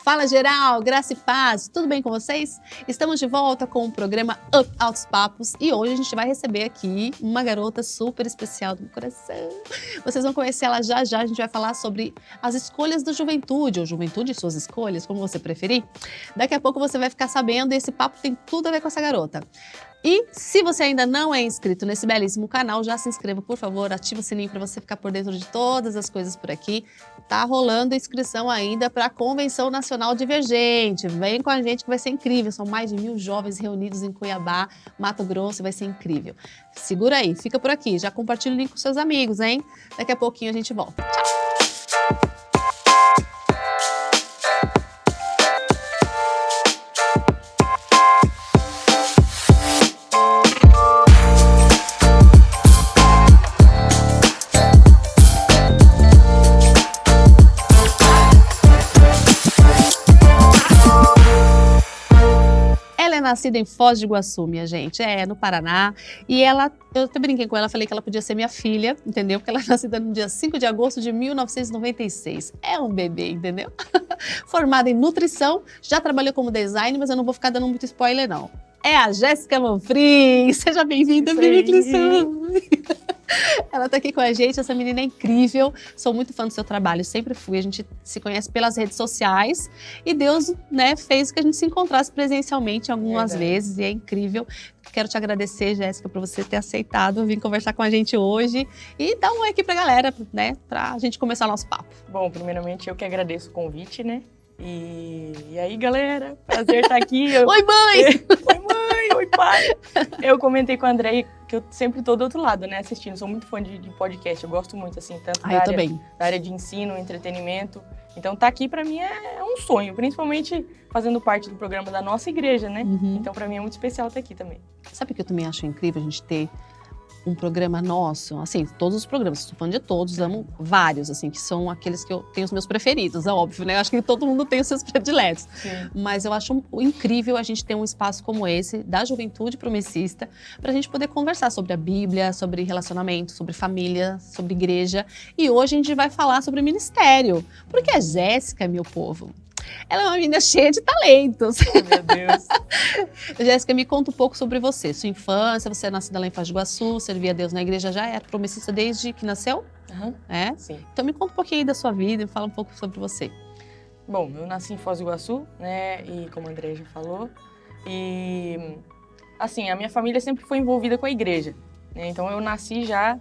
Fala geral, graça e paz, tudo bem com vocês? Estamos de volta com o programa Up Altos Papos e hoje a gente vai receber aqui uma garota super especial do meu coração. Vocês vão conhecer ela já já, a gente vai falar sobre as escolhas da juventude, ou juventude e suas escolhas, como você preferir. Daqui a pouco você vai ficar sabendo e esse papo tem tudo a ver com essa garota. E se você ainda não é inscrito nesse belíssimo canal, já se inscreva, por favor, ativa o sininho para você ficar por dentro de todas as coisas por aqui. Tá rolando inscrição ainda para a Convenção Nacional Divergente. Vem com a gente que vai ser incrível. São mais de 1000 jovens reunidos em Cuiabá, Mato Grosso, vai ser incrível. Segura aí, fica por aqui. Já compartilha o link com seus amigos, hein? Daqui a pouquinho a gente volta. Tchau! Nascida em Foz do Iguaçu, minha gente, no Paraná, e eu até brinquei com ela, falei que ela podia ser minha filha, entendeu? Porque ela é nascida no dia 5 de agosto de 1996, é um bebê, entendeu? Formada em nutrição, já trabalhou como design, mas eu não vou ficar dando muito spoiler não. É a Jéssica Manfrim, seja bem-vinda, minha nutrição. Ela tá aqui com a gente, essa menina é incrível, sou muito fã do seu trabalho, sempre fui, a gente se conhece pelas redes sociais e Deus, né, fez que a gente se encontrasse presencialmente algumas vezes e é incrível. Quero te agradecer, Jéssica, por você ter aceitado vir conversar com a gente hoje e dar um oi aqui pra galera, né, pra gente começar o nosso papo. Bom, primeiramente eu que agradeço o convite, né, e aí galera, prazer estar aqui. Oi mãe! Oi mãe, oi pai! Eu comentei com a Andréia que eu sempre tô do outro lado, né, assistindo, sou muito fã de podcast, eu gosto muito, assim, tanto da área de ensino, entretenimento, então tá aqui pra mim é um sonho, principalmente fazendo parte do programa da nossa igreja, né, então pra mim é muito especial estar aqui também. Sabe o que eu também acho incrível a gente ter um programa nosso, assim, todos os programas, estou falando de todos, amo vários, assim, que são aqueles que eu tenho os meus preferidos, é óbvio, né? Eu acho que todo mundo tem os seus prediletos. Sim. Mas eu acho incrível a gente ter um espaço como esse, da Juventude Promessista, para a gente poder conversar sobre a Bíblia, sobre relacionamento, sobre família, sobre igreja. E hoje a gente vai falar sobre ministério, porque a Jéssica, meu povo, ela é uma menina cheia de talentos. Oh, meu Deus. Jéssica, me conta um pouco sobre você. Sua infância, você é nascida lá em Foz do Iguaçu, servia a Deus na igreja já, é promessista desde que nasceu? É? Sim. Então me conta um pouquinho aí da sua vida e fala um pouco sobre você. Bom, eu nasci em Foz do Iguaçu, né, e como a Andréia já falou, e assim, a minha família sempre foi envolvida com a igreja, né, então eu nasci já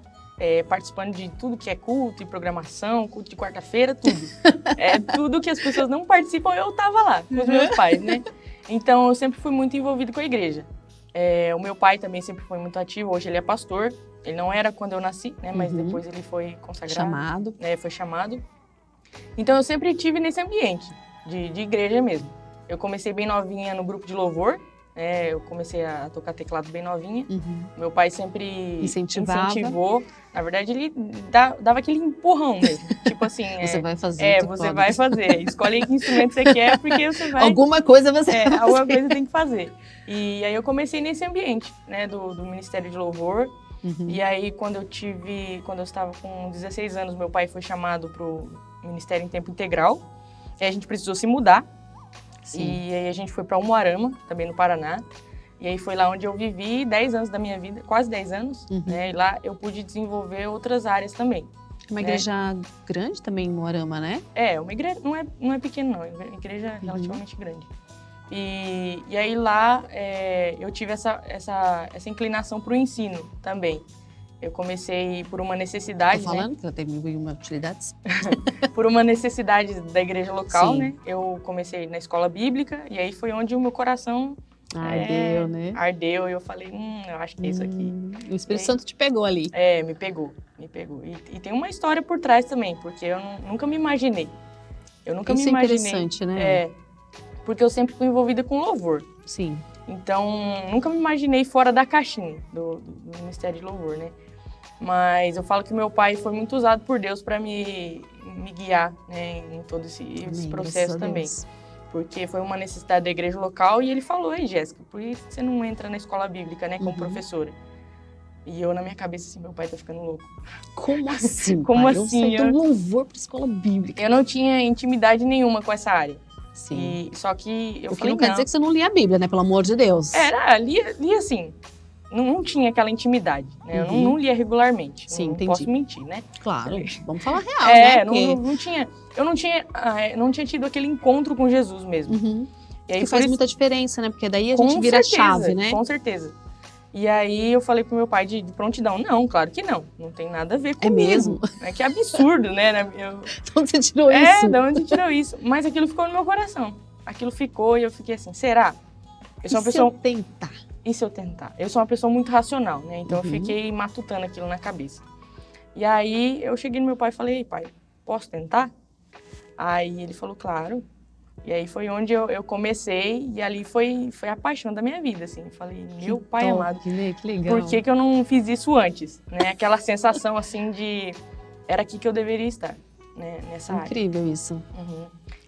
participando de tudo que é culto e programação, culto de quarta-feira, tudo. Tudo que as pessoas não participam, eu tava lá, com os meus pais, né? Então, eu sempre fui muito envolvido com a igreja. O meu pai também sempre foi muito ativo, hoje ele é pastor. Ele não era quando eu nasci, né? Mas depois ele foi consagrado. Chamado. Foi chamado. Então, eu sempre estive nesse ambiente de igreja mesmo. Eu comecei bem novinha no grupo de louvor. Eu comecei a tocar teclado bem novinha. Meu pai sempre incentivou. Na verdade, ele dava aquele empurrão mesmo. Tipo assim... Você vai fazer. Você vai fazer. Escolhe que instrumento você quer, porque você vai... Alguma coisa você vai fazer. Alguma coisa tem que fazer. E aí eu comecei nesse ambiente, né, do Ministério de Louvor. E aí, quando eu estava com 16 anos, meu pai foi chamado pro Ministério em Tempo Integral. E aí a gente precisou se mudar. Sim. E aí a gente foi para Umuarama, também no Paraná. E aí foi lá onde eu vivi 10 anos da minha vida, quase 10 anos. Né? E lá eu pude desenvolver outras áreas também. Uma igreja grande também em Umuarama, né? Uma igreja, não é pequena não, é uma igreja relativamente grande. E aí lá eu tive essa inclinação para o ensino também. Eu comecei por uma necessidade, Tô falando que ela tem 1001 utilidades. Por uma necessidade da igreja local, Sim. né? Eu comecei na escola bíblica e aí foi onde o meu coração ardeu, né? Ardeu e eu falei, eu acho que é isso aqui. O Espírito Santo te pegou ali. Me pegou. E tem uma história por trás também, porque eu nunca me imaginei. Isso é interessante, né? Porque eu sempre fui envolvida com louvor. Sim. Então, nunca me imaginei fora da caixinha do Ministério de Louvor, né? Mas eu falo que meu pai foi muito usado por Deus para me guiar, né, em todo esse processo também. Porque foi uma necessidade da igreja local e ele falou, ei, Jéssica, por que você não entra na escola bíblica, né, como professora? E eu, na minha cabeça, assim, meu pai tá ficando louco. Como assim, Como pai? assim? Eu saí do louvor pra escola bíblica. Eu não tinha intimidade nenhuma com essa área. Sim. Só que eu O que falei, não quer dizer que você não lia a Bíblia, né? Pelo amor de Deus. Lia assim, não tinha aquela intimidade, né? Eu não lia regularmente, Sim, não entendi. posso mentir, né? Claro, vamos falar real, né? Eu não tinha tido aquele encontro com Jesus mesmo. E aí, que faz muita diferença, né? Porque daí a com gente vira certeza, chave, né? Com certeza. E aí eu falei pro meu pai de prontidão, não, claro que não tem nada a ver comigo. É mesmo? Que absurdo, né? De onde você tirou isso? De onde você tirou isso? Mas aquilo ficou no meu coração. Aquilo ficou e eu fiquei assim, será? Eu sou uma pessoa... Se eu tentar? E se eu tentar? Eu sou uma pessoa muito racional, né? Então eu fiquei matutando aquilo na cabeça. E aí eu cheguei no meu pai e falei, pai, posso tentar? Aí ele falou, claro. E aí foi onde eu comecei e ali foi a paixão da minha vida, assim. Eu falei, meu pai amado, né? Que legal. Por que eu não fiz isso antes? Né? Aquela sensação, assim, de... Era aqui que eu deveria estar, né? Nessa área. Incrível isso.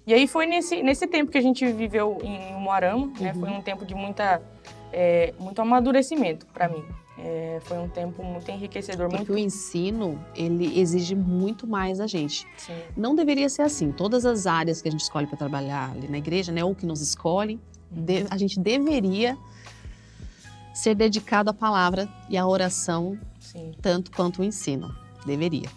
E aí foi nesse tempo que a gente viveu em Umuarama, né? Foi um tempo de muito amadurecimento para mim. Foi um tempo muito enriquecedor. Porque o ensino, ele exige muito mais da gente. Sim. Não deveria ser assim. Todas as áreas que a gente escolhe para trabalhar ali na igreja, né, ou que nos escolhem, a gente deveria ser dedicado à palavra e à oração, Sim. tanto quanto o ensino. Deveria.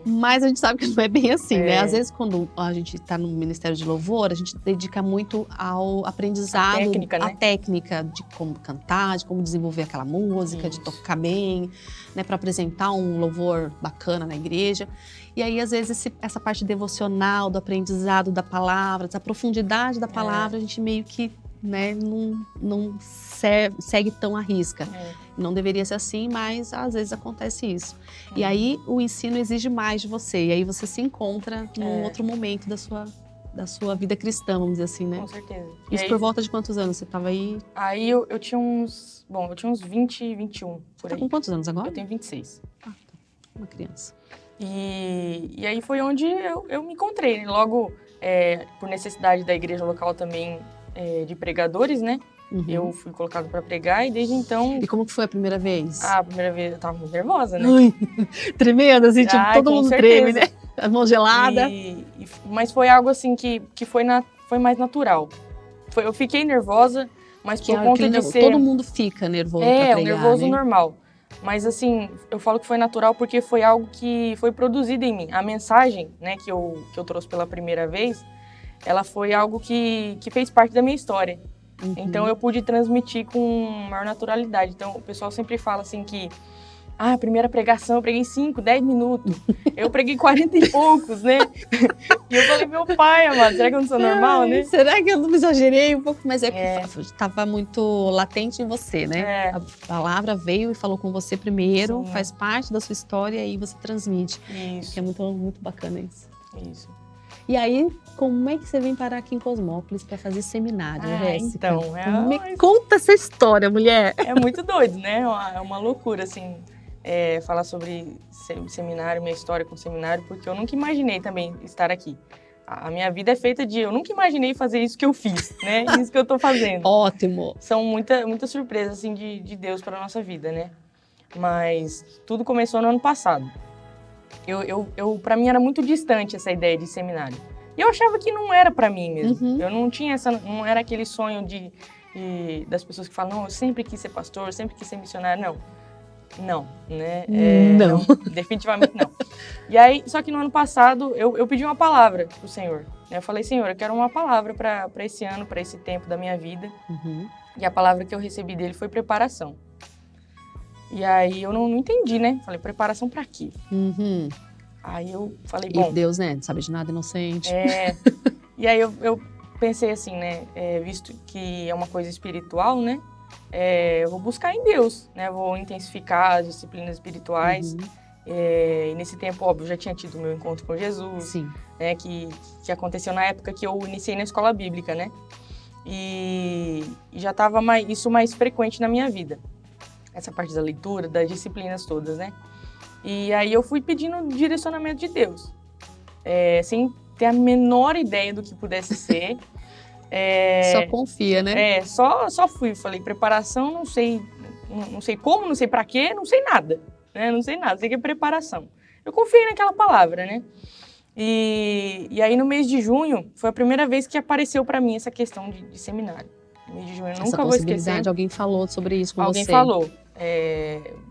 Mas a gente sabe que não é bem assim, né? Às vezes, quando a gente está no Ministério de Louvor, a gente dedica muito ao aprendizado, a técnica de como cantar, de como desenvolver aquela música, de tocar bem, né? Para apresentar um louvor bacana na igreja. E aí, às vezes, essa parte devocional, do aprendizado da palavra, dessa profundidade da palavra, a gente meio que, né, não segue tão à risca. Não deveria ser assim, mas às vezes acontece isso. E aí o ensino exige mais de você. E aí você se encontra num outro momento da sua vida cristã, vamos dizer assim, né? Com certeza. Isso aí, por volta de quantos anos você estava aí? Aí eu tinha uns 20, 21, por aí. Tá com quantos anos agora? Eu tenho 26. Ah, tá. Uma criança. E aí foi onde eu me encontrei, né? Logo, por necessidade da igreja local também, de pregadores, né? Eu fui colocado para pregar e desde então... E como que foi a primeira vez? A primeira vez eu tava muito nervosa, né? Ai, tremenda, assim, tipo, todo mundo treme, né? A mão gelada. Mas foi algo assim que foi mais natural. Eu fiquei nervosa, mas por conta de ser... Todo mundo fica nervoso pra pregar, o nervoso né? normal. Mas assim, eu falo que foi natural porque foi algo que foi produzido em mim. A mensagem, né, que eu trouxe pela primeira vez, ela foi algo que fez parte da minha história. Então eu pude transmitir com maior naturalidade. Então o pessoal sempre fala assim que a primeira pregação eu preguei 5, 10 minutos. Eu preguei 40 e poucos, né? E eu falei, meu pai, amado, será que eu não sou normal, né? Será que eu não exagerei um pouco? Mas que estava muito latente em você, né? A palavra veio e falou com você primeiro, faz parte da sua história e você transmite. Isso. Que é muito, muito bacana isso. Isso. E aí, como é que você vem parar aqui em Cosmópolis para fazer seminário, Jéssica? Então, conta essa história, mulher. É muito doido, né? É uma loucura, assim, falar sobre seminário, minha história com seminário, porque eu nunca imaginei também estar aqui. A minha vida é feita eu nunca imaginei fazer isso que eu fiz, né? Isso que eu tô fazendo. Ótimo. São muitas surpresas, assim, de Deus para nossa vida, né? Mas tudo começou no ano passado. Para mim era muito distante essa ideia de seminário. E eu achava que não era para mim mesmo. Eu não tinha não era aquele sonho das pessoas que falam, não, eu sempre quis ser pastor, eu sempre quis ser missionário. Não, né? Não. Definitivamente não. E aí, só que no ano passado, eu pedi uma palavra pro Senhor. Eu falei, Senhor, eu quero uma palavra para esse ano, para esse tempo da minha vida. E a palavra que eu recebi dele foi preparação. E aí eu não entendi, né? Falei, preparação para quê? Aí eu falei, bom... E Deus, né? Não sabe de nada, inocente. E aí eu pensei assim, né? Visto que é uma coisa espiritual, né? Eu vou buscar em Deus, né? Vou intensificar as disciplinas espirituais. E nesse tempo, óbvio, eu já tinha tido o meu encontro com Jesus. Sim. Né? Que aconteceu na época que eu iniciei na escola bíblica, né? E já estava isso mais frequente na minha vida. Essa parte da leitura, das disciplinas todas, né? E aí eu fui pedindo direcionamento de Deus, sem ter a menor ideia do que pudesse ser. Só confia, né? Só fui. Falei, preparação, não sei como, não sei pra quê, não sei nada. Né? Não sei nada, sei que é preparação. Eu confiei naquela palavra, né? E aí, no mês de junho, foi a primeira vez que apareceu para mim essa questão de seminário. No mês de junho, eu nunca vou esquecer. Alguém falou sobre isso com alguém você. Alguém falou.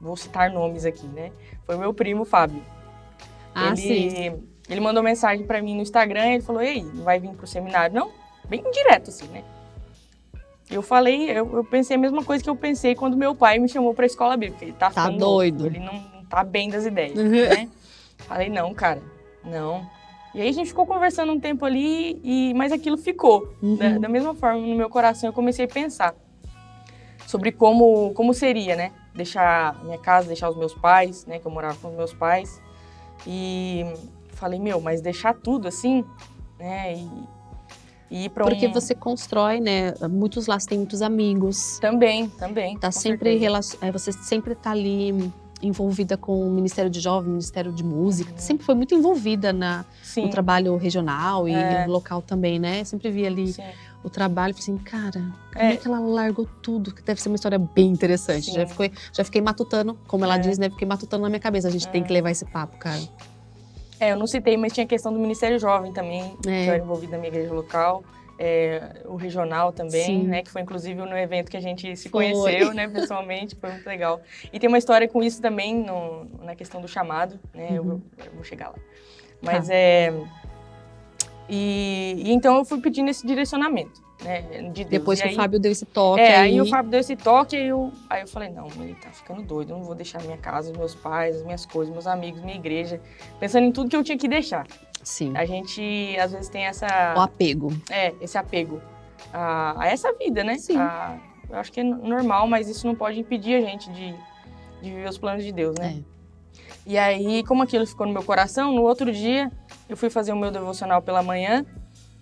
Vou citar nomes aqui, né? Foi meu primo, Fábio. Sim. Ele mandou mensagem para mim no Instagram, ele falou, e aí, não vai vir pro seminário, não? Bem direto, assim, né? Eu falei, eu pensei a mesma coisa que eu pensei quando meu pai me chamou pra escola bíblica. Ele tá ficando doido. Louco, ele não tá bem das ideias, né? Falei, não, cara, não. E aí a gente ficou conversando um tempo ali, mas aquilo ficou. Da mesma forma, no meu coração, eu comecei a pensar sobre como seria, né? Deixar minha casa, deixar os meus pais, né? Que eu morava com os meus pais. E falei, mas deixar tudo assim, né? E ir pra Porque você constrói, né? Muitos laços, tem muitos amigos. Também. Tá sempre você sempre tá ali envolvida com o Ministério de Jovens, Ministério de Música. Sempre foi muito envolvida no trabalho regional e local também, né? Sempre vi ali o trabalho e falei assim, cara, como é que ela largou tudo? Que deve ser uma história bem interessante. Já fiquei matutando, como ela diz, né? Fiquei matutando na minha cabeça. A gente tem que levar esse papo, cara. Eu não citei, mas tinha a questão do Ministério Jovem também, que eu era envolvida na minha igreja local. O regional também, né? Que foi inclusive no evento que a gente se conheceu, né? Pessoalmente, foi muito legal. E tem uma história com isso também na questão do chamado, né? Eu vou chegar lá. Mas E então eu fui pedindo esse direcionamento, né? De Deus. Depois que o Fábio deu esse toque. Aí o Fábio deu esse toque, aí eu falei, não, ele tá ficando doido, eu não vou deixar minha casa, os meus pais, as minhas coisas, meus amigos, minha igreja, pensando em tudo que eu tinha que deixar. Sim. A gente, às vezes, tem o apego. Esse apego a essa vida, né? Sim. Eu acho que é normal, mas isso não pode impedir a gente de viver os planos de Deus, né? E aí, como aquilo ficou no meu coração, no outro dia, eu fui fazer o meu devocional pela manhã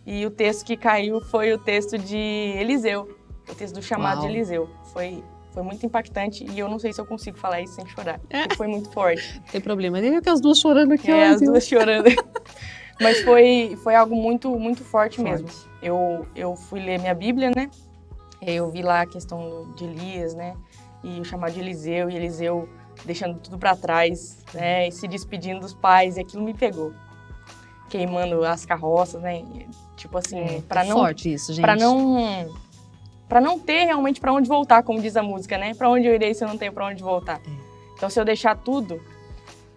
e o texto que caiu foi o texto de Eliseu, o texto do chamado de Eliseu. Foi muito impactante e eu não sei se eu consigo falar isso sem chorar, porque foi muito forte. Tem problema, nem que as duas chorando aqui. As duas chorando. Mas foi algo muito, muito forte mesmo. Eu fui ler minha Bíblia, né? Eu vi lá a questão de Elias, né? E o chamado de Eliseu, e Eliseu deixando tudo para trás, né? E se despedindo dos pais, e aquilo me pegou. Queimando as carroças, né? Tipo assim, para não... forte isso, gente. Para não ter realmente para onde voltar, como diz a música, né? Para onde eu irei se eu não tenho para onde voltar? Então, se eu deixar tudo...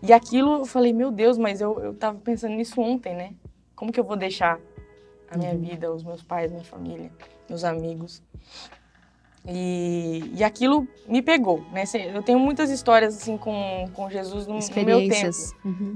E aquilo, eu falei, meu Deus, mas eu tava pensando nisso ontem, né? Como que eu vou deixar a minha vida, os meus pais, minha família, meus amigos? E aquilo me pegou, né? Eu tenho muitas histórias, assim, com Jesus no meu tempo.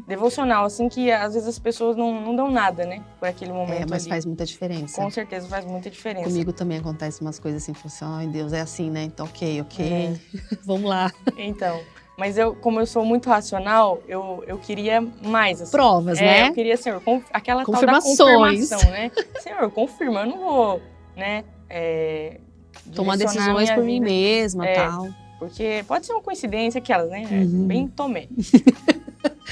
Devocional, assim, que às vezes as pessoas não dão nada, né? Por aquele momento mas ali. faz muita diferença. Com certeza faz muita diferença. Comigo também acontece umas coisas assim, assim, ai Deus, é assim, né? Então, ok. Vamos lá. Então... Mas como eu sou muito racional, eu queria mais. Assim. Provas, né? Eu queria, Senhor, aquela confirmações. Tal da confirmação, né? Senhor, confirma, eu não vou, né? Tomar decisões por mim mesma, tal. Porque pode ser uma coincidência, aquelas, né? Bem tomé.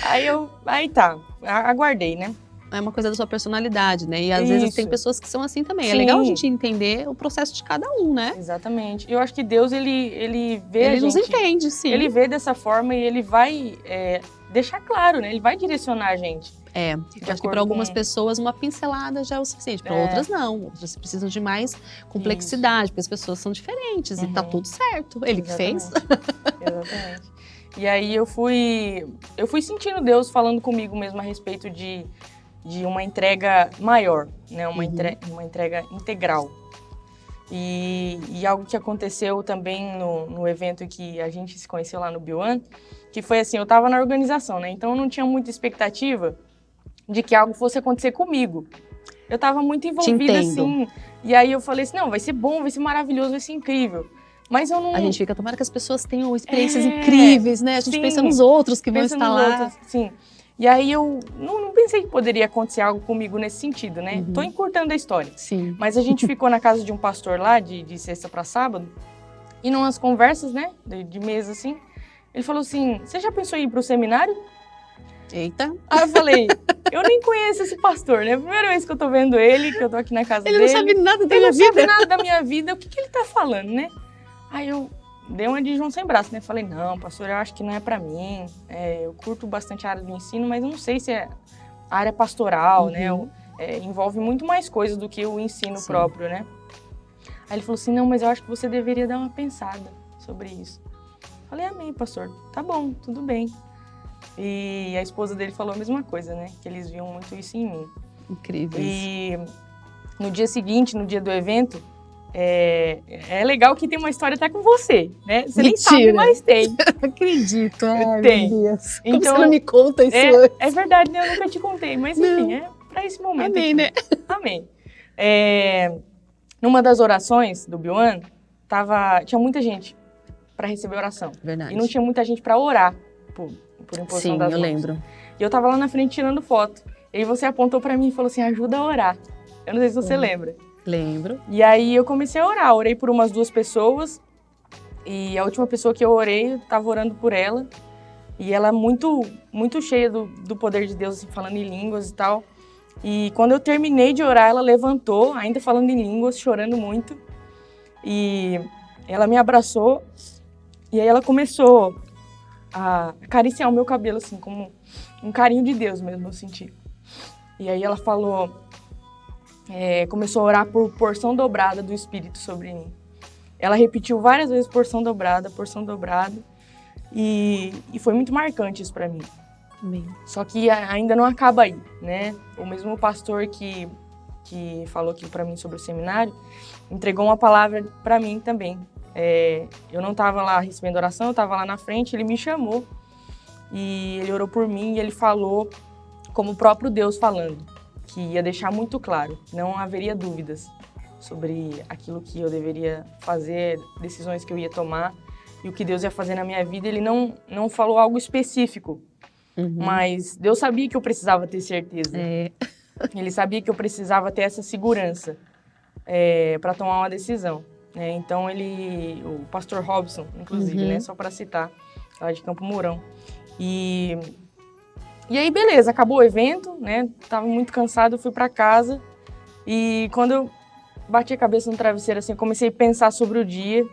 Aí tá, aguardei, né? É uma coisa da sua personalidade, né? E às vezes tem pessoas que são assim também. Sim. É legal a gente entender o processo de cada um, né? Exatamente. Eu acho que Deus, ele vê a gente... Ele nos entende, sim. Ele vê dessa forma e ele vai deixar claro, né? Ele vai direcionar a gente. Eu acho que para algumas pessoas uma pincelada já é o suficiente. Para outras, não. Outras precisam de mais complexidade, porque as pessoas são diferentes e tá tudo certo. Ele que fez. Exatamente. E aí eu fui sentindo Deus falando comigo mesmo a respeito de uma entrega maior, né? Uma entrega integral. E algo que aconteceu também no evento que a gente se conheceu lá no B1, que foi assim, eu estava na organização, né? Então eu não tinha muita expectativa de que algo fosse acontecer comigo. Eu estava muito envolvida, assim. E aí eu falei assim, não, vai ser bom, vai ser maravilhoso, vai ser incrível. Mas eu não... A gente fica, tomara que as pessoas tenham experiências incríveis, né? A gente pensa nos outros que vão estar lá. Sim. E aí eu não pensei que poderia acontecer algo comigo nesse sentido, né? Tô encurtando a história. Sim. Mas a gente ficou na casa de um pastor lá, de sexta para sábado, e numas conversas, né, de mesa assim, ele falou assim, você já pensou em ir pro seminário? Eita. Aí eu falei, eu nem conheço esse pastor, né? Primeira vez que eu tô vendo ele, que eu tô aqui na casa dele. Ele não sabe nada da minha vida. Ele não sabe nada da minha vida, o que ele tá falando, né? Aí eu dei uma de João sem braço, né? Falei, não, pastor, eu acho que não é pra mim. Eu curto bastante a área do ensino, mas eu não sei se é a área pastoral, né? Envolve muito mais coisas do que o ensino próprio, né? Aí ele falou assim, não, mas eu acho que você deveria dar uma pensada sobre isso. Falei, amém, pastor. Tá bom, tudo bem. E a esposa dele falou a mesma coisa, né? Que eles viam muito isso em mim. Incrível. E no dia seguinte, no dia do evento, é legal que tem uma história até com você, né? Você nem sabe, mas tem. Não acredito. Ai, tem. Meu Deus. Como então, você não me conta isso antes? É verdade, né? Eu nunca te contei, mas enfim, é pra esse momento. Amém, aqui. né? Amém. Numa das orações do Biuan, tinha muita gente para receber oração. Verdade. E não tinha muita gente para orar por imposição das mãos. Sim, eu lembro. E eu tava lá na frente tirando foto. E aí você apontou para mim e falou assim, ajuda a orar. Eu não sei se você lembra. Lembro. E aí eu comecei a orar. Orei por umas 2 pessoas. E a última pessoa que eu orei, eu tava orando por ela. E ela muito, muito cheia do poder de Deus, assim, falando em línguas e tal. E quando eu terminei de orar, ela levantou, ainda falando em línguas, chorando muito. E ela me abraçou. E aí ela começou a acariciar o meu cabelo, assim, como um carinho de Deus mesmo, eu senti. E aí ela falou, começou a orar por porção dobrada do Espírito sobre mim. Ela repetiu várias vezes porção dobrada, e foi muito marcante isso pra mim. Amém. Só que ainda não acaba aí, né? O mesmo pastor que falou aqui pra mim sobre o seminário, entregou uma palavra pra mim também. Eu não estava lá recebendo oração, eu estava lá na frente, ele me chamou e ele orou por mim e ele falou como o próprio Deus falando, que ia deixar muito claro, não haveria dúvidas sobre aquilo que eu deveria fazer, decisões que eu ia tomar e o que Deus ia fazer na minha vida. Ele não falou algo específico, mas Deus sabia que eu precisava ter certeza. Ele sabia que eu precisava ter essa segurança para tomar uma decisão. Então o pastor Robson, inclusive, né, só para citar, lá de Campo Mourão. E aí, beleza, acabou o evento, né? Tava muito cansado, fui para casa. E quando eu bati a cabeça no travesseiro, assim, eu comecei a pensar sobre o dia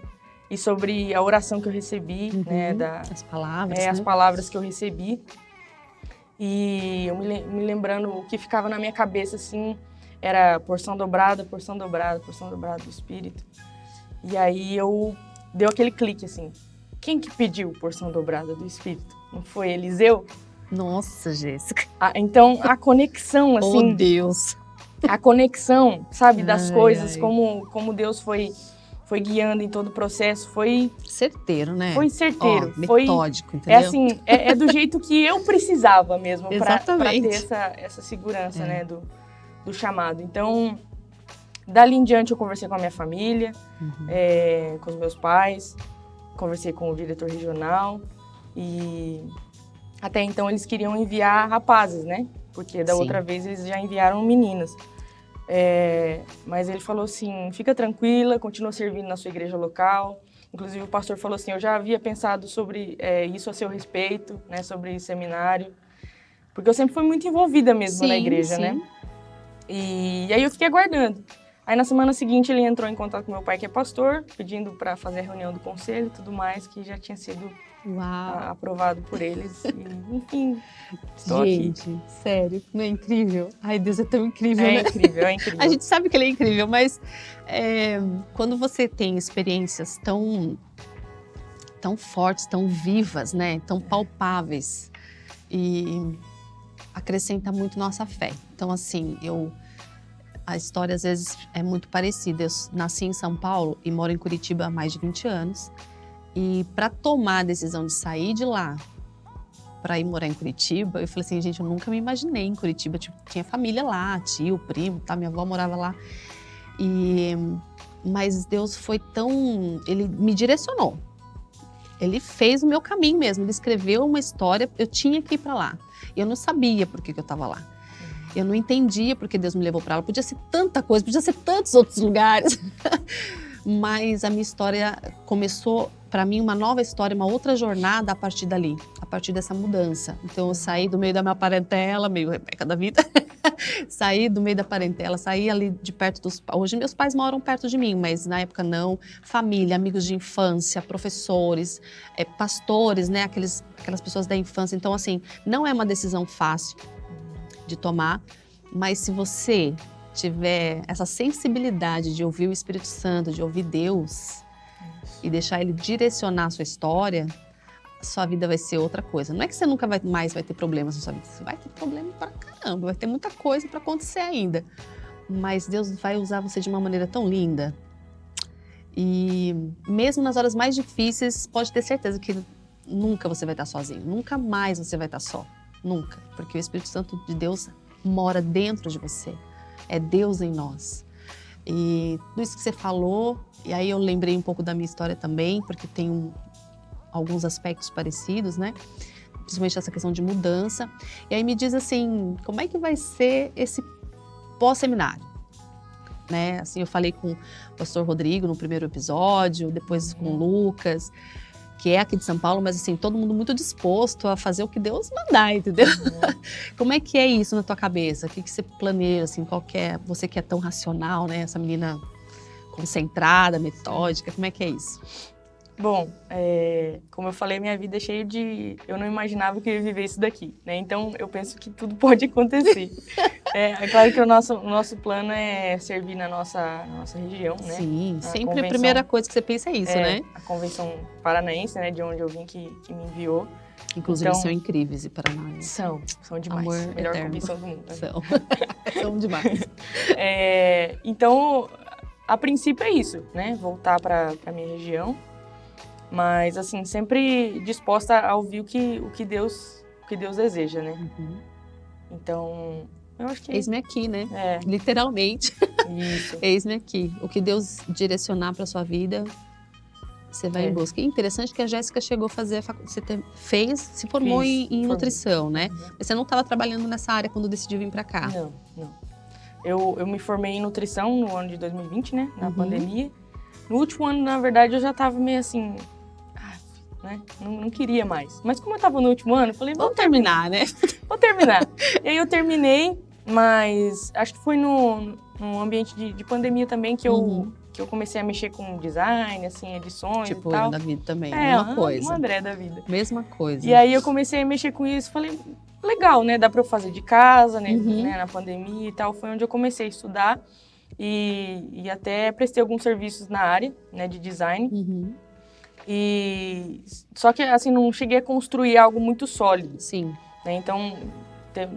e sobre a oração que eu recebi, né? As palavras, as palavras que eu recebi. E eu me lembrando, o que ficava na minha cabeça, assim, era porção dobrada do Espírito. E aí deu aquele clique, assim. Quem que pediu porção dobrada do Espírito? Não foi Eliseu? Nossa, Jéssica. Então, a conexão, assim... Oh, Deus. A conexão, sabe, das coisas, como Deus foi guiando em todo o processo, foi... Certeiro, né? Foi certeiro. Metódico, entendeu? Assim, é do jeito que eu precisava mesmo, para ter essa segurança, né, do chamado. Então... Dali em diante eu conversei com a minha família, com os meus pais, conversei com o diretor regional e até então eles queriam enviar rapazes, né? Porque da outra vez eles já enviaram meninas. Mas ele falou assim, fica tranquila, continua servindo na sua igreja local. Inclusive o pastor falou assim, eu já havia pensado sobre isso a seu respeito, né? Sobre seminário. Porque eu sempre fui muito envolvida mesmo na igreja, né? E aí eu fiquei aguardando. Aí na semana seguinte ele entrou em contato com meu pai, que é pastor, pedindo para fazer a reunião do conselho e tudo mais, que já tinha sido aprovado por eles. E, enfim, estou aqui. Gente, sério, não é incrível? Ai, Deus é tão incrível, né? É incrível. A gente sabe que ele é incrível, mas quando você tem experiências tão fortes, tão vivas, né? Tão palpáveis, e acrescenta muito nossa fé. Então, assim, a história às vezes é muito parecida. Eu nasci em São Paulo e moro em Curitiba há mais de 20 anos. E para tomar a decisão de sair de lá para ir morar em Curitiba, eu falei assim, gente, eu nunca me imaginei em Curitiba. Tipo, tinha família lá, tio, primo, tá? Minha avó morava lá. Mas Deus foi Ele me direcionou. Ele fez o meu caminho mesmo. Ele escreveu uma história, eu tinha que ir para lá. Eu não sabia por que eu estava lá. Eu não entendia porque Deus me levou para lá. Podia ser tanta coisa, podia ser tantos outros lugares. Mas a minha história começou, para mim, uma nova história, uma outra jornada a partir dali, a partir dessa mudança. Então eu saí do meio da minha parentela, meio Rebeca da vida, saí do meio da parentela, saí ali de perto dos... Hoje meus pais moram perto de mim, mas na época não. Família, amigos de infância, professores, pastores, né? Aquelas pessoas da infância. Então, assim, não é uma decisão fácil. de tomar. Mas se você tiver essa sensibilidade de ouvir o Espírito Santo, de ouvir Deus e deixar Ele direcionar a sua história, sua vida vai ser outra coisa. Não é que você nunca mais vai ter problemas na sua vida, você vai ter problema pra caramba, vai ter muita coisa pra acontecer ainda. Mas Deus vai usar você de uma maneira tão linda. E mesmo nas horas mais difíceis, pode ter certeza que nunca você vai estar sozinho, nunca mais você vai estar só, nunca. Porque o Espírito Santo de Deus mora dentro de você, é Deus em nós. E tudo isso que você falou, e aí eu lembrei um pouco da minha história também, porque tem alguns aspectos parecidos, né? Principalmente essa questão de mudança. E aí me diz assim, como é que vai ser esse pós-seminário? Né? Assim, eu falei com o pastor Rodrigo no primeiro episódio, depois com o Lucas, que é aqui de São Paulo, mas assim, todo mundo muito disposto a fazer o que Deus mandar, entendeu? Como é que é isso na tua cabeça? O que você planeja, assim, você que é tão racional, né? Essa menina concentrada, metódica, como é que é isso? Bom, como eu falei, minha vida é cheia de... Eu não imaginava que eu ia viver isso daqui, né? Então, eu penso que tudo pode acontecer. É claro que o nosso plano é servir na nossa região, né? Sim, sempre a primeira coisa que você pensa é isso, né? A Convenção Paranaense, né? De onde eu vim, que me enviou. Inclusive, então, são incríveis e paranaenses. São demais. Amor melhor eterno. convenção do mundo. Né? São demais. Então, a princípio é isso, né? Voltar para a minha região. Mas, assim, sempre disposta a ouvir o que Deus deseja, né? Uhum. Então, eu acho que... Eis-me aqui, né? Literalmente. Isso. Eis-me aqui. O que Deus direcionar para sua vida, você vai em busca. E interessante que a Jéssica chegou a fazer a faculdade. Você se formou em nutrição, né? Uhum. Mas você não estava trabalhando nessa área quando decidiu vir para cá. Não. Eu me formei em nutrição no ano de 2020, né? Na pandemia. No último ano, na verdade, eu já estava meio assim... né? Não queria mais. Mas como eu estava no último ano, eu falei... Vamos terminar, né? Vou terminar. E aí eu terminei, mas acho que foi num ambiente de pandemia também que eu comecei a mexer com design, assim, edições tipo, e tal. da vida também, mesma coisa. O André da vida. Mesma coisa. E aí eu comecei a mexer com isso, falei, legal, né? Dá pra eu fazer de casa, né? Na pandemia e tal. Foi onde eu comecei a estudar e até prestei alguns serviços na área, né? De design. E só que, assim, não cheguei a construir algo muito sólido. Sim. Né? Então,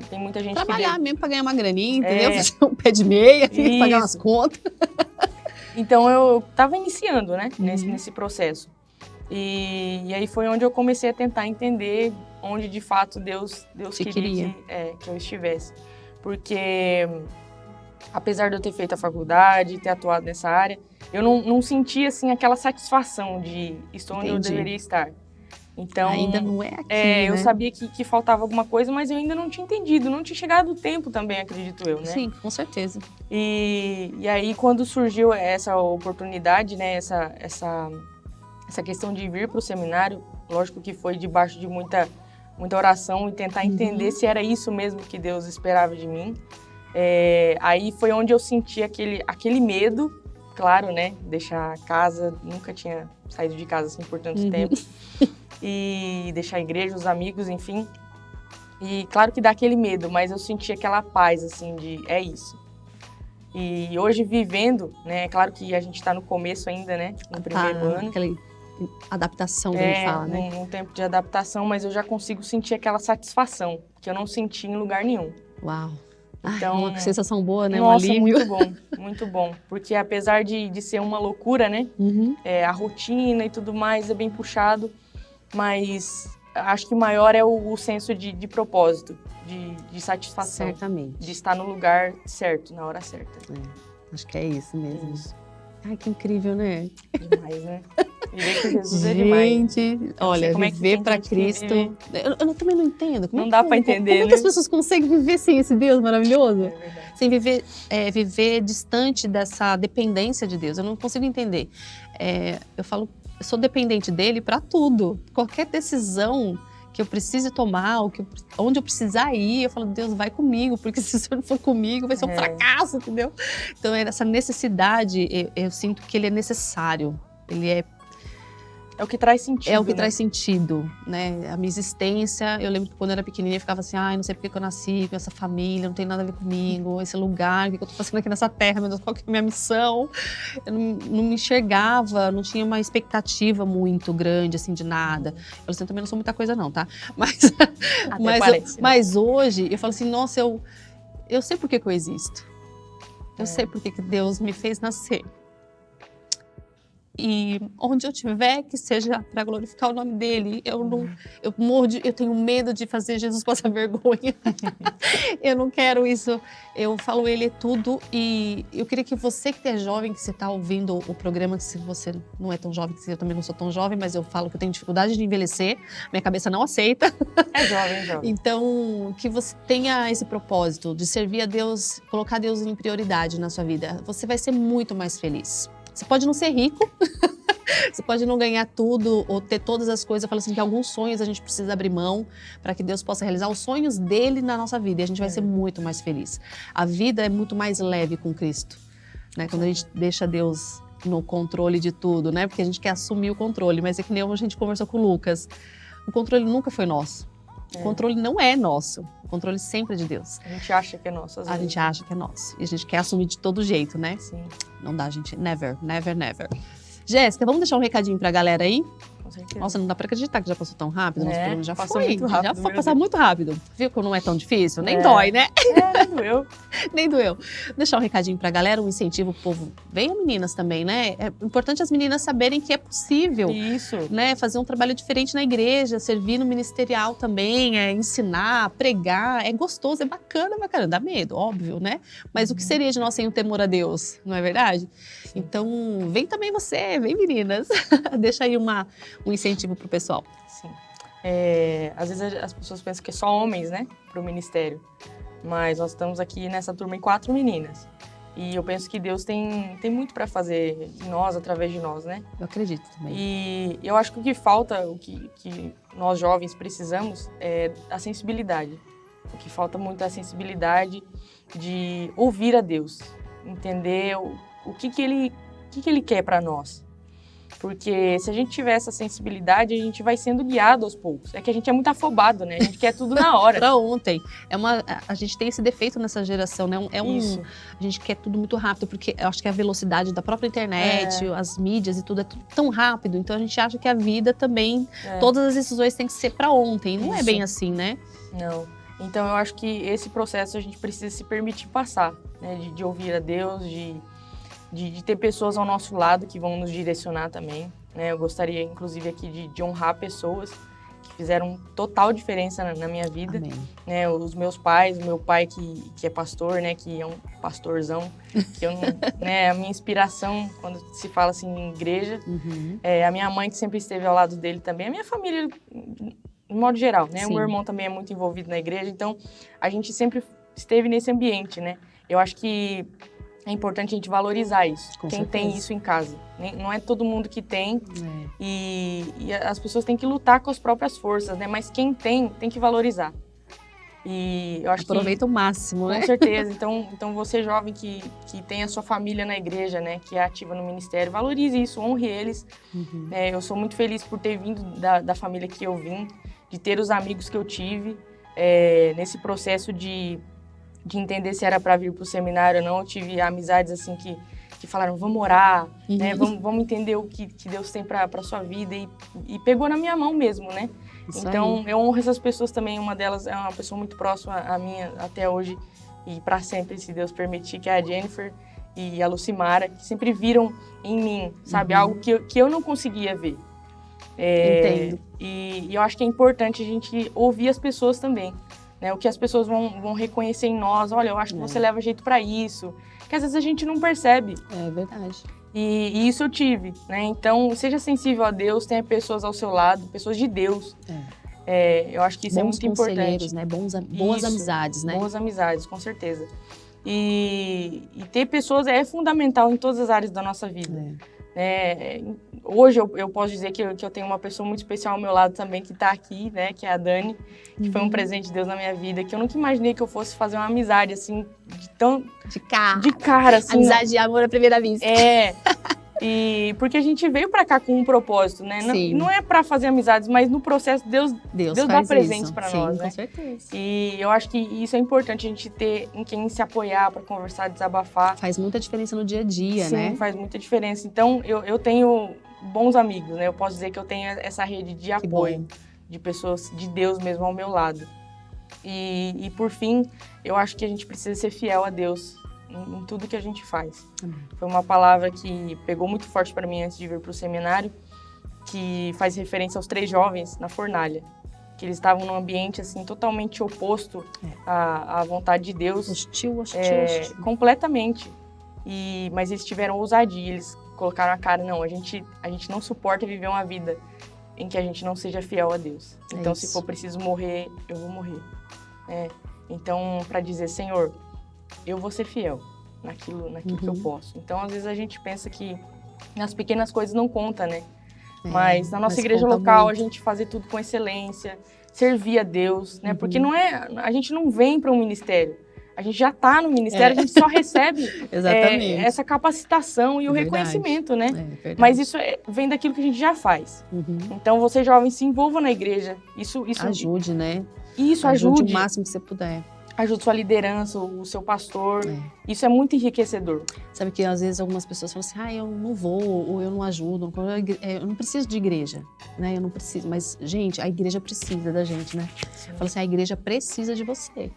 tem muita gente trabalhar mesmo para ganhar uma graninha, entendeu? Fazer um pé de meia, pagar umas contas. Então, eu estava iniciando, né? Nesse processo. E aí foi onde eu comecei a tentar entender onde, de fato, Deus queria que eu estivesse. Porque, apesar de eu ter feito a faculdade, ter atuado nessa área, eu não sentia, assim, aquela satisfação de estou onde eu deveria estar. Então, ainda não é aqui, né? Eu sabia que faltava alguma coisa, mas eu ainda não tinha entendido, não tinha chegado o tempo também, acredito eu, né? Sim, com certeza. E aí, quando surgiu essa oportunidade, né, essa questão de vir para o seminário, lógico que foi debaixo de muita oração e tentar entender se era isso mesmo que Deus esperava de mim. Aí foi onde eu senti aquele medo, claro, né? Deixar a casa, nunca tinha saído de casa assim por tanto tempo. E deixar a igreja, os amigos, enfim. E claro que dá aquele medo, mas eu senti aquela paz, assim, de é isso. E hoje vivendo, né? É claro que a gente está no começo ainda, né? No primeiro ano. Aquela adaptação que a gente fala, né? Um tempo de adaptação, mas eu já consigo sentir aquela satisfação que eu não senti em lugar nenhum. Uau! Então, uma sensação boa, né? Nossa, um alívio. muito bom. Porque apesar de ser uma loucura, né? A rotina e tudo mais é bem puxado, mas acho que o maior é o senso de propósito, de satisfação. Certamente. De estar no lugar certo, na hora certa. Acho que é isso mesmo. Ai, que incrível, né? Demais, né? Viver com Jesus é demais. Gente, olha, viver para Cristo... Eu também não entendo. Não dá para entender, como é que as pessoas conseguem viver sem esse Deus maravilhoso? É verdade. Sem viver distante dessa dependência de Deus. Eu não consigo entender. Eu sou dependente dele para tudo. Qualquer decisão que eu precise tomar, onde eu precisar ir, eu falo, Deus, vai comigo, porque se o Senhor não for comigo, vai ser um fracasso, entendeu? Então, essa necessidade, eu sinto que ele é necessário. Ele é É o que traz sentido. É o que né? traz sentido, né? A minha existência, eu lembro que quando eu era pequenininha, eu ficava assim, ai, não sei por que eu nasci com essa família, não tem nada a ver comigo, esse lugar, o que eu tô fazendo aqui nessa terra, meu Deus, qual que é a minha missão? Eu não me enxergava, não tinha uma expectativa muito grande, assim, de nada. Eu assim, também não sou muita coisa não, tá? Mas hoje, eu falo assim, nossa, eu sei por que eu existo. Eu sei por que Deus me fez nascer. E onde eu estiver, que seja para glorificar o nome dele. Eu tenho medo de fazer Jesus passar vergonha. Eu não quero isso. Eu falo ele é tudo. E eu queria que você que é jovem, que você está ouvindo o programa, que se você não é tão jovem, que eu também não sou tão jovem, mas eu falo que eu tenho dificuldade de envelhecer, minha cabeça não aceita. É jovem. Então, que você tenha esse propósito de servir a Deus, colocar Deus em prioridade na sua vida. Você vai ser muito mais feliz. Você pode não ser rico, você pode não ganhar tudo ou ter todas as coisas. Eu falo assim que alguns sonhos a gente precisa abrir mão para que Deus possa realizar os sonhos dele na nossa vida. E a gente vai ser muito mais feliz. A vida é muito mais leve com Cristo, né? Quando a gente deixa Deus no controle de tudo, né? Porque a gente quer assumir o controle, mas é que nem a gente conversou com o Lucas. O controle nunca foi nosso. O controle não é nosso. O controle sempre é de Deus. A gente acha que é nosso, às vezes. A gente acha que é nosso. E a gente quer assumir de todo jeito, né? Sim. Não dá, gente. Never, never, never. Jéssica, vamos deixar um recadinho pra galera aí? Com certeza. Nossa, não dá pra acreditar que já passou tão rápido. Nosso programa já passou foi. muito rápido, Já foi passar muito rápido. Viu que não é tão difícil? Nem dói, né? Nem doeu. Nem doeu. Deixar um recadinho pra galera, um incentivo pro povo. Venham meninas também, né? É importante as meninas saberem que é possível. Isso. Né? Fazer um trabalho diferente na igreja, servir no ministerial também, ensinar, pregar. É gostoso, é bacana, dá medo, óbvio, né? Mas o que seria de nós sem o temor a Deus, não é verdade? Então, vem também você, vem meninas. Deixa aí um incentivo pro pessoal. Sim. Às vezes as pessoas pensam que é só homens, né, pro ministério. Mas nós estamos aqui nessa turma em 4 meninas. E eu penso que Deus tem muito para fazer em nós, através de nós, né? Eu acredito também. E eu acho que o que falta, o que nós jovens precisamos é a sensibilidade. O que falta muito é a sensibilidade de ouvir a Deus, entender o que Ele quer para nós. Porque se a gente tiver essa sensibilidade, a gente vai sendo guiado aos poucos. É que a gente é muito afobado, né? A gente quer tudo na hora. Pra ontem. A gente tem esse defeito nessa geração, né? Isso. A gente quer tudo muito rápido, porque eu acho que a velocidade da própria internet, as mídias e tudo, é tudo tão rápido. Então a gente acha que a vida também, todas as decisões têm que ser pra ontem. Não é bem assim, né? Não. Então eu acho que esse processo a gente precisa se permitir passar, né? De ouvir a Deus, de ter pessoas ao nosso lado que vão nos direcionar também, né? Eu gostaria, inclusive, aqui de honrar pessoas que fizeram total diferença na minha vida. Amém. Né? Os meus pais, o meu pai que é pastor, né? Que é um pastorzão, que eu não, né? A minha inspiração quando se fala assim em igreja. A minha mãe que sempre esteve ao lado dele também, a minha família, de modo geral, né? Sim. O meu irmão também é muito envolvido na igreja, então a gente sempre esteve nesse ambiente, né? Eu acho que é importante a gente valorizar isso. Com quem certeza. tem isso em casa. Não é todo mundo que tem. E as pessoas têm que lutar com as próprias forças, né? Mas quem tem que valorizar. E eu acho aproveita o máximo, né? Com certeza. Então você jovem que tem a sua família na igreja, né? Que é ativa no ministério, valorize isso, honre eles. Eu sou muito feliz por ter vindo da família que eu vim, de ter os amigos que eu tive. Nesse processo de entender se era para vir para o seminário ou não, eu tive amizades assim que falaram, vamos orar, né? Vamos entender o que Deus tem para a sua vida e pegou na minha mão mesmo, né? Isso então, aí. Eu honro essas pessoas também, uma delas é uma pessoa muito próxima a mim até hoje e para sempre, se Deus permitir, que é a Jennifer e a Lucimara, que sempre viram em mim, sabe? Algo que eu não conseguia ver. Entendo. E eu acho que é importante a gente ouvir as pessoas também. Né, o que as pessoas vão reconhecer em nós, olha, eu acho que você leva jeito para isso, que às vezes a gente não percebe. É verdade. E isso eu tive, né? Então, seja sensível a Deus, tenha pessoas ao seu lado, pessoas de Deus. Eu acho que isso é muito importante. Né? Boas amizades, né? Boas amizades, com certeza. E ter pessoas é fundamental em todas as áreas da nossa vida. Hoje eu posso dizer que eu tenho uma pessoa muito especial ao meu lado também, que está aqui, né, que é a Dani, que foi um presente de Deus na minha vida, que eu nunca imaginei que eu fosse fazer uma amizade, assim, De cara. de cara, assim. Amizade de amor à primeira vista. E porque a gente veio pra cá com um propósito, né? Sim. Não é pra fazer amizades, mas no processo Deus dá presentes pra nós, né? Com certeza. E eu acho que isso é importante, a gente ter em quem se apoiar pra conversar, desabafar. Faz muita diferença no dia a dia, Sim, né? faz muita diferença. Então, eu tenho bons amigos, né? Eu posso dizer que eu tenho essa rede de apoio, de pessoas de Deus mesmo ao meu lado. E por fim, eu acho que a gente precisa ser fiel a Deus em tudo que a gente faz. Foi uma palavra que pegou muito forte para mim antes de vir para o seminário, que faz referência aos 3 jovens na fornalha, que eles estavam num ambiente assim totalmente oposto à vontade de Deus, hostil. completamente. Mas eles tiveram ousadia, eles colocaram a cara, não, a gente não suporta viver uma vida em que a gente não seja fiel a Deus. Então, se for preciso morrer, eu vou morrer. Então, para dizer, Senhor, eu vou ser fiel naquilo que eu posso. Então, às vezes a gente pensa que nas pequenas coisas não conta, né? Mas na nossa igreja local, muito. A gente fazer tudo com excelência, servir a Deus, né? Porque a gente não vem para um ministério. A gente já está no ministério, a gente só recebe essa capacitação e o reconhecimento, né? Mas isso vem daquilo que a gente já faz. Então, você jovem, se envolva na igreja. Isso ajude, né? Isso, ajude. O máximo que você puder. Ajude sua liderança, o seu pastor. Isso é muito enriquecedor. Sabe que às vezes algumas pessoas falam assim, eu não vou, ou eu não ajudo, eu não preciso de igreja, né? Eu não preciso. Mas, gente, a igreja precisa da gente, né? Fala assim, a igreja precisa de você.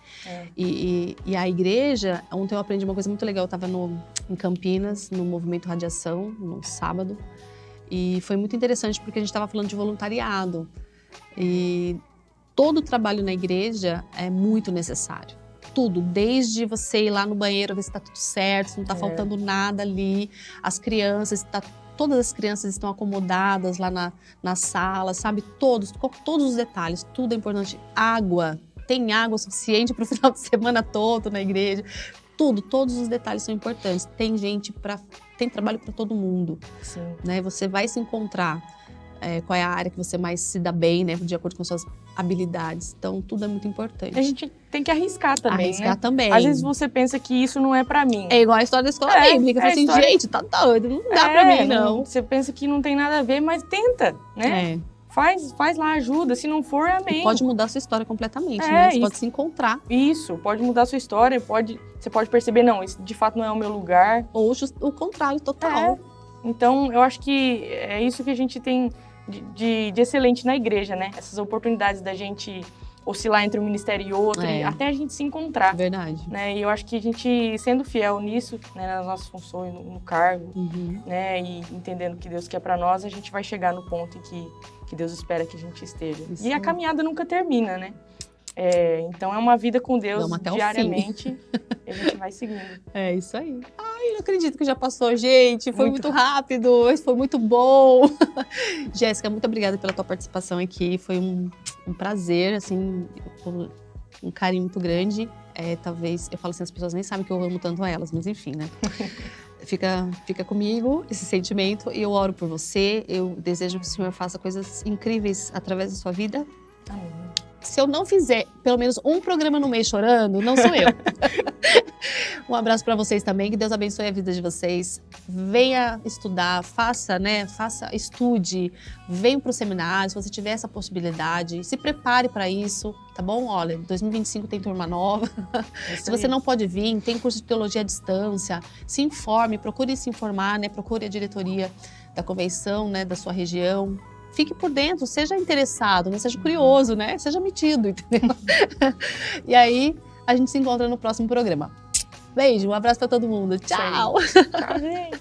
E a igreja, ontem eu aprendi uma coisa muito legal, eu estava em Campinas, no Movimento Radiação, no sábado, e foi muito interessante porque a gente estava falando de voluntariado. E todo o trabalho na igreja é muito necessário. Tudo, desde você ir lá no banheiro ver se está tudo certo, se não está faltando nada ali. As crianças, todas as crianças estão acomodadas lá na sala, sabe? Todos os detalhes, tudo é importante. Água, tem água suficiente para o final de semana todo na igreja. Todos os detalhes são importantes. Tem trabalho para todo mundo. Sim. Né? Você vai se encontrar. Qual é a área que você mais se dá bem, né? De acordo com suas habilidades. Então, tudo é muito importante. A gente tem que arriscar também, Arriscar também. Às vezes você pensa que isso não é pra mim. É igual a história da escola bíblica. Fala assim, gente, tá doido, não dá pra mim, não. Você pensa que não tem nada a ver, mas tenta, né? Faz lá, ajuda. Se não for, amém. E pode mudar a sua história completamente, né? Você pode se encontrar. Isso, pode mudar a sua história. Você pode perceber, não, isso de fato não é o meu lugar. Ou o contrário, total. Então, eu acho que é isso que a gente tem de excelente na igreja, né? Essas oportunidades da gente oscilar entre um ministério e outro, até a gente se encontrar. Verdade. Né? E eu acho que a gente, sendo fiel nisso, né, nas nossas funções, no cargo, né, e entendendo o que Deus quer para nós, a gente vai chegar no ponto em que Deus espera que a gente esteja. Isso. E a caminhada nunca termina, né? Então é uma vida com Deus diariamente e a gente vai seguindo. É isso aí. Ai, não acredito que já passou, gente. Foi muito rápido, mas foi muito bom. Jéssica, muito obrigada pela tua participação aqui. Foi um prazer, assim, um carinho muito grande. Talvez, eu falo assim, as pessoas nem sabem que eu amo tanto a elas, mas enfim, né? Fica comigo esse sentimento e eu oro por você. Eu desejo que o Senhor faça coisas incríveis através da sua vida. Amém. Se eu não fizer pelo menos um programa no mês chorando, não sou eu. Um abraço para vocês também, que Deus abençoe a vida de vocês. Venha estudar, estude, venha para o seminário, se você tiver essa possibilidade, se prepare para isso, tá bom? Olha, 2025 tem turma nova. Se você não pode vir, tem curso de teologia à distância, se informe, procure se informar, né? Procure a diretoria da convenção, né, da sua região. Fique por dentro, seja interessado, né? Seja curioso, né? Seja metido, entendeu? E aí, a gente se encontra no próximo programa. Beijo, um abraço pra todo mundo. Tchau! Tchau, gente!